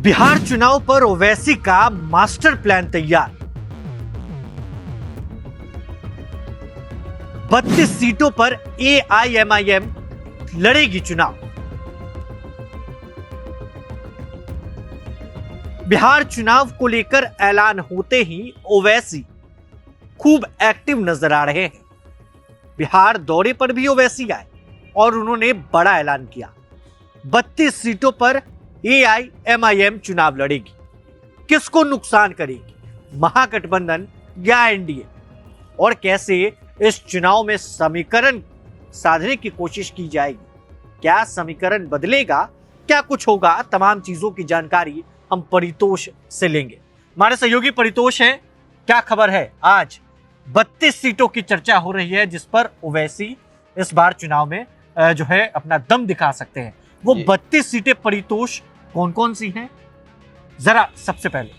बिहार चुनाव पर ओवैसी का मास्टर प्लान तैयार। 32 सीटों पर एआईएमआईएम लड़ेगी चुनाव। बिहार चुनाव को लेकर ऐलान होते ही ओवैसी खूब एक्टिव नजर आ रहे हैं। बिहार दौरे पर भी ओवैसी आए और उन्होंने बड़ा ऐलान किया। 32 सीटों पर एआईएमआईएम चुनाव लड़ेगी। किसको नुकसान करेगी, महागठबंधन या एनडीए, और कैसे इस चुनाव में समीकरण साधने की कोशिश की जाएगी, क्या समीकरण बदलेगा, क्या कुछ होगा, तमाम चीजों की जानकारी हम परितोष से लेंगे। हमारे सहयोगी परितोष हैं। क्या खबर है? आज 32 सीटों की चर्चा हो रही है जिस पर ओवैसी इस बार चुनाव में जो है अपना दम दिखा सकते हैं। वो 32 सीटें परितोष कौन कौन सी हैं, जरा सबसे पहले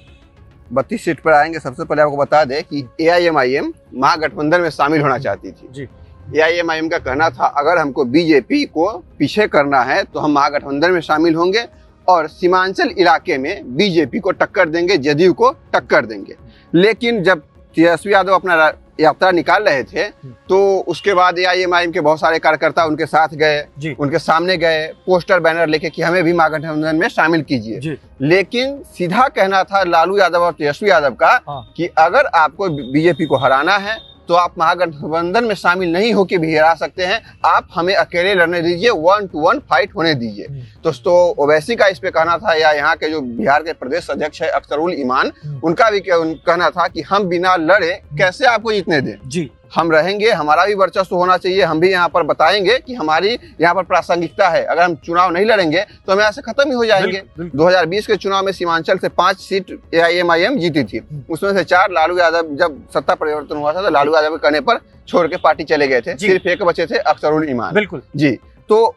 32 सीट पर आएंगे। सबसे पहले आपको बता दें कि एआईएमआईएम महागठबंधन में शामिल होना चाहती थी जी। एआईएमआईएम का कहना था अगर हमको बीजेपी को पीछे करना है तो हम महागठबंधन में शामिल होंगे और सीमांचल इलाके में बीजेपी को टक्कर देंगे, जदयू को टक्कर देंगे। लेकिन जब तेजस्वी यादव अपना यात्रा निकाल रहे थे तो उसके बाद एआईएमआईएम के बहुत सारे कार्यकर्ता उनके साथ गए, उनके सामने गए, पोस्टर बैनर लेके कि हमें भी महागठबंधन में शामिल कीजिए। लेकिन सीधा कहना था लालू यादव और तेजस्वी यादव का कि अगर आपको बीजेपी को हराना है तो आप महागठबंधन में शामिल नहीं होकर भी हरा सकते हैं, आप हमें अकेले लड़ने दीजिए, 1-to-1 फाइट होने दीजिए। तो ओवैसी का इस पे कहना था, या यहाँ के जो बिहार के प्रदेश अध्यक्ष है अख्तरुल ईमान, उनका भी कहना था कि हम बिना लड़े कैसे आपको जीतने दें जी। हम रहेंगे, हमारा भी वर्चस्व होना चाहिए, हम भी यहाँ पर बताएंगे कि हमारी यहाँ पर प्रासंगिकता है। अगर हम चुनाव नहीं लड़ेंगे तो हम यहाँ से खत्म ही हो जाएंगे। 2020 के चुनाव में सीमांचल से 5 सीट एआईएमआईएम जीती थी, उसमें से 4 लालू यादव, जब सत्ता परिवर्तन हुआ था तो लालू यादव के कहने पर छोड़ के पार्टी चले गए थे, सिर्फ एक बचे थे अख्तरुल ईमान। बिल्कुल जी। तो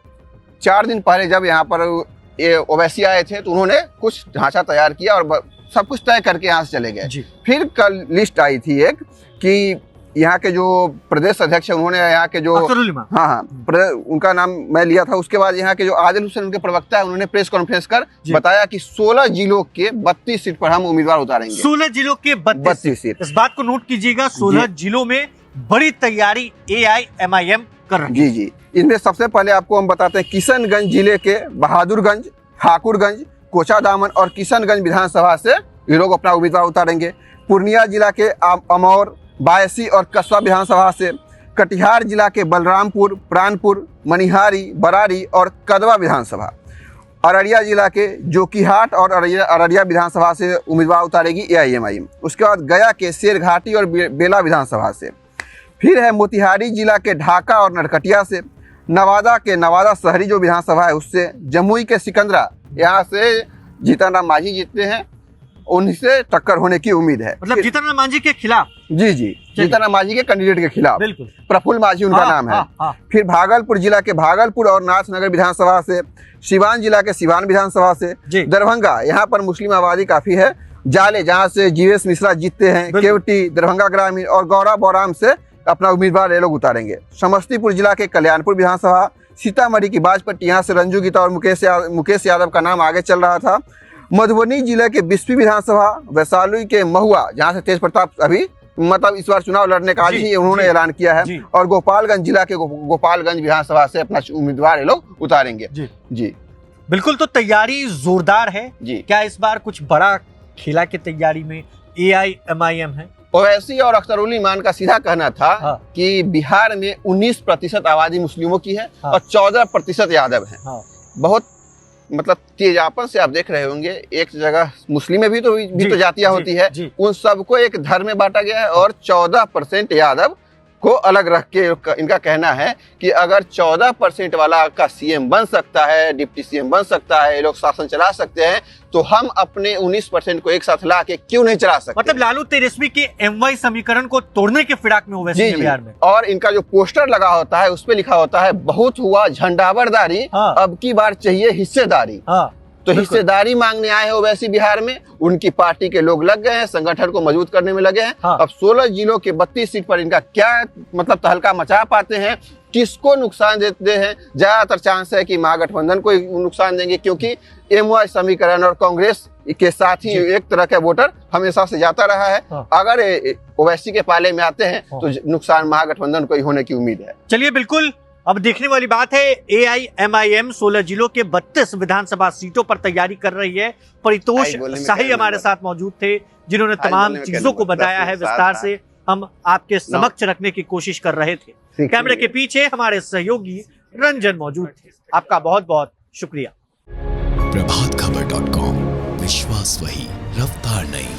4 दिन पहले जब यहाँ पर ओवैसी आए थे तो उन्होंने कुछ ढांचा तैयार किया और सब कुछ तय करके यहाँ से चले गए। फिर कल लिस्ट आई थी एक कि यहाँ के जो प्रदेश अध्यक्ष है उन्होंने यहाँ के जो उनका नाम मैं लिया था। उसके बाद यहाँ के जो आदिल हुसैन उनके प्रवक्ता है, उन्होंने प्रेस कॉन्फ्रेंस कर बताया कि 16 जिलों के 32 सीट पर हम उम्मीदवार उतारेंगे। 16 जिलों के 32 सीट। इस बात को नोट कीजिएगा, 16 जिलों में बड़ी तैयारी एआईएमआईएम कर रही है। जी। इनमें सबसे पहले आपको हम बताते हैं किशनगंज जिले के बहादुरगंज, ठाकुरगंज, कोचादामन और किशनगंज विधानसभा से ये लोग अपना उम्मीदवार उतारेंगे। पूर्णिया जिला के अमौर, बायसी और कसबा विधानसभा से, कटिहार जिला के बलरामपुर, प्राणपुर, मनिहारी, बरारी और कदवा विधानसभा, अररिया जिला के जोकीहाट और अररिया विधानसभा से उम्मीदवार उतारेगी एआईएमआईएम। उसके बाद गया के शेरघाटी और बेला विधानसभा से, फिर है मोतिहारी जिला के ढाका और नरकटिया से, नवादा के नवादा शहरी जो विधानसभा है उससे, जमुई के सिकंदरा, यहाँ से जीतन राम मांझी जीतते हैं, उनसे टक्कर होने की उम्मीद है। मतलब जीतन राम मांझी के खिलाफ? जी, जीतन राम मांझी के कैंडिडेट के खिलाफ। बिल्कुल। प्रफुल्ल मांझी उनका नाम है। फिर भागलपुर जिला के भागलपुर और नाथनगर विधानसभा से, सिवान जिला के सिवान विधानसभा से, दरभंगा, यहाँ पर मुस्लिम आबादी काफी है, जाले जहाँ से जीवेश मिश्रा जीतते हैं, केवटी, दरभंगा ग्रामीण और गौरा बौराम से अपना उम्मीदवार ये लोग उतारेंगे। समस्तीपुर जिला के कल्याणपुर विधानसभा, सीतामढ़ी की बाजपट्टी, यहाँ से रंजू गीता और मुकेश यादव का नाम आगे चल रहा था। मधुबनी जिले के बिस्फी विधानसभा, वैशाली के महुआ, जहाँ से तेज प्रताप अभी मतलब इस बार चुनाव लड़ने का आज ही उन्होंने ऐलान किया है, और गोपालगंज जिला के गोपालगंज विधानसभा से अपना उम्मीदवार ये लोग उतारेंगे। जी बिल्कुल। तो तैयारी जोरदार है जी। क्या इस बार कुछ बड़ा खेला की तैयारी में एआईएमआईएम है? ओवैसी और अख्तरुल ईमान का सीधा कहना था कि बिहार में 19% आबादी मुस्लिमों की है और 14% यादव है। बहुत मतलब तेजापन से आप देख रहे होंगे, एक जगह मुस्लिम में भी तो जातियां होती है, उन सबको एक धर्म में बांटा गया है और 14% यादव को अलग रख के इनका कहना है कि अगर 14% वाला का सीएम बन सकता है, डिप्टी सीएम बन सकता है, ये लोग शासन चला सकते हैं, तो हम अपने 19% को एक साथ ला के क्यों नहीं चला सकते। मतलब लालू तेजस्वी के एमवाई समीकरण को तोड़ने के फिराक में ओवैसी बिहार में। और इनका जो पोस्टर लगा होता है उस पे लिखा होता है बहुत हुआ झंडावरदारी, अब की बार चाहिए हिस्सेदारी। तो हिस्सेदारी मांगने आए हैं ओवैसी बिहार में, उनकी पार्टी के लोग लग गए हैं, संगठन को मजबूत करने में लगे हैं। अब 16 जिलों के 32 सीट पर इनका क्या मतलब तहलका मचा पाते हैं, किसको नुकसान देते हैं? ज्यादातर चांस है कि महागठबंधन को नुकसान देंगे, क्योंकि एमवाई समीकरण और कांग्रेस के साथ ही एक तरह का वोटर हमेशा से जाता रहा है। अगर ओवैसी के पाले में आते हैं तो नुकसान महागठबंधन को ही होने की उम्मीद है। चलिए, बिल्कुल अब देखने वाली बात है। AIMIM 16 जिलों के 32 विधानसभा सीटों पर तैयारी कर रही है। परितोष शाही हमारे साथ मौजूद थे, जिन्होंने तमाम चीजों को बताया है विस्तार से। हम आपके समक्ष रखने की कोशिश कर रहे थे। कैमरे के पीछे हमारे सहयोगी रंजन मौजूद थे। आपका बहुत बहुत शुक्रिया। प्रभातखबर.com, विश्वास वही, रफ्तार नहीं।